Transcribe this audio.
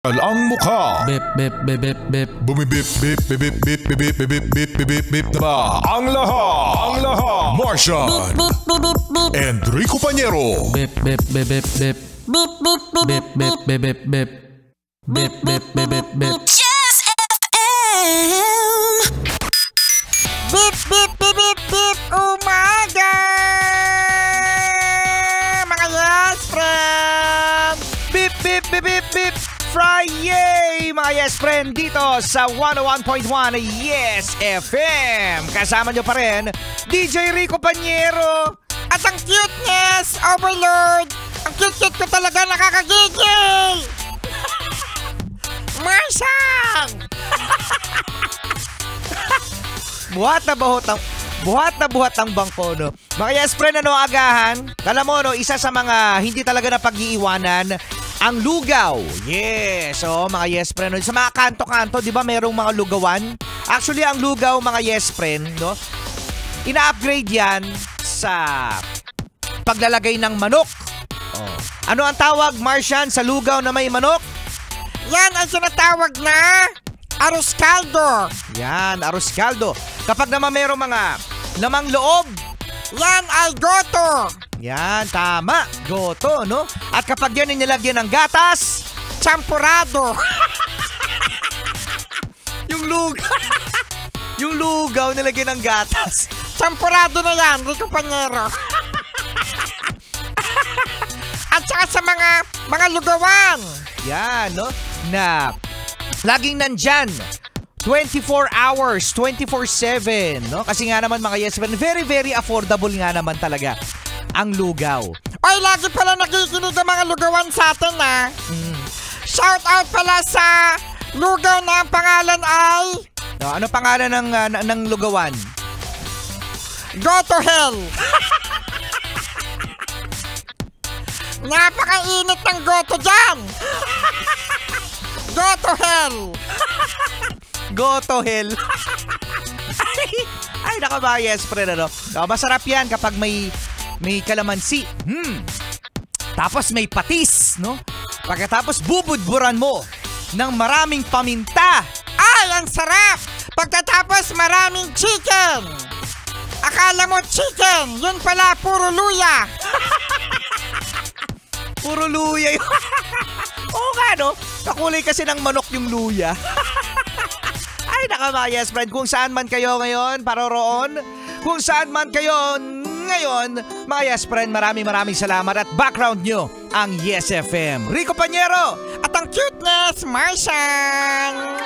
Ang mukha. Bip, bip, bip, bip, bip. Bumibip, bip, bip, bip, bip, bip, bip, bip, bip, bip, bip, bip, diba? Ang lahat. Martian. And Rico Pañero. Bip, bip, bip, bip, bip. Bip, bip, bip, bip, bip, bip, bip. Bip, bip, bip, bip, bip. Yes FM! Bip, bip, bip, bip, bip, umaga! Mga yes, friend! Bip, bip, bip, bip, bip, Friday! Mga yes, friend, dito sa 101.1 Yes FM. Kasama nyo pa rin, DJ Rico Pañero. At ang cuteness, overload! Ang cute-cute ko talaga, nakakagigil! Marshall! Buhat na buhat ang bangko, no? Mga yes, friend, ano agahan? Alam mo, no, isa sa mga hindi talaga na pag-iiwanan, ang lugaw. Yes, so mga yes, friend, no? Sa mga kanto-kanto, di ba, mayroong mga lugawan? Actually, ang lugaw, mga yes, friend, no? Ina-upgrade yan sa paglalagay ng manok. Oh. Ano ang tawag, Martian, sa lugaw na may manok? Yan ang sinatawag na arroz caldo. Yan, arroz caldo. Kapag naman mayroong mga lamang loob, yan ay goto. yan, tama, goto, no? At kapag yan inilagyan ng gatas, Champurado. yung lugaw, yung lugaw nilagyan ng gatas. Champurado na yan, Rico Pañero. At saka sa mga lugawan. Yan, no? Na laging nandyan 24 hours, 24/7, no? Kasi nga naman mga yes, very, very affordable nga naman talaga ang lugaw. Oy, lagi pala nakikinig ang mga lugawan sa atin, ha? Shout out pala sa lugaw na ang pangalan ay No, ano pangalan ng lugawan? Go to Hell. Napakainit ng goto dyan. Go to Hell. Go to hell. Ay, naka ba, yes, friend, ano? No, masarap yan kapag may kalamansi. Tapos may patis, no? Pagkatapos bubudburan mo ng maraming paminta. Ay, ang sarap. Pagkatapos maraming chicken. Akala mo chicken, yun pala puro luya. Puro luya yun. Oo nga, no? Kakulay kasi ng manok yung luya. Ay, naka yes, friend. Kung saan man kayo ngayon, paroroon. Kung saan man kayo ngayon, mga yes, friend, maraming salamat at background nyo ang Yes FM. Rico Pañero at ang cuteness, Martian.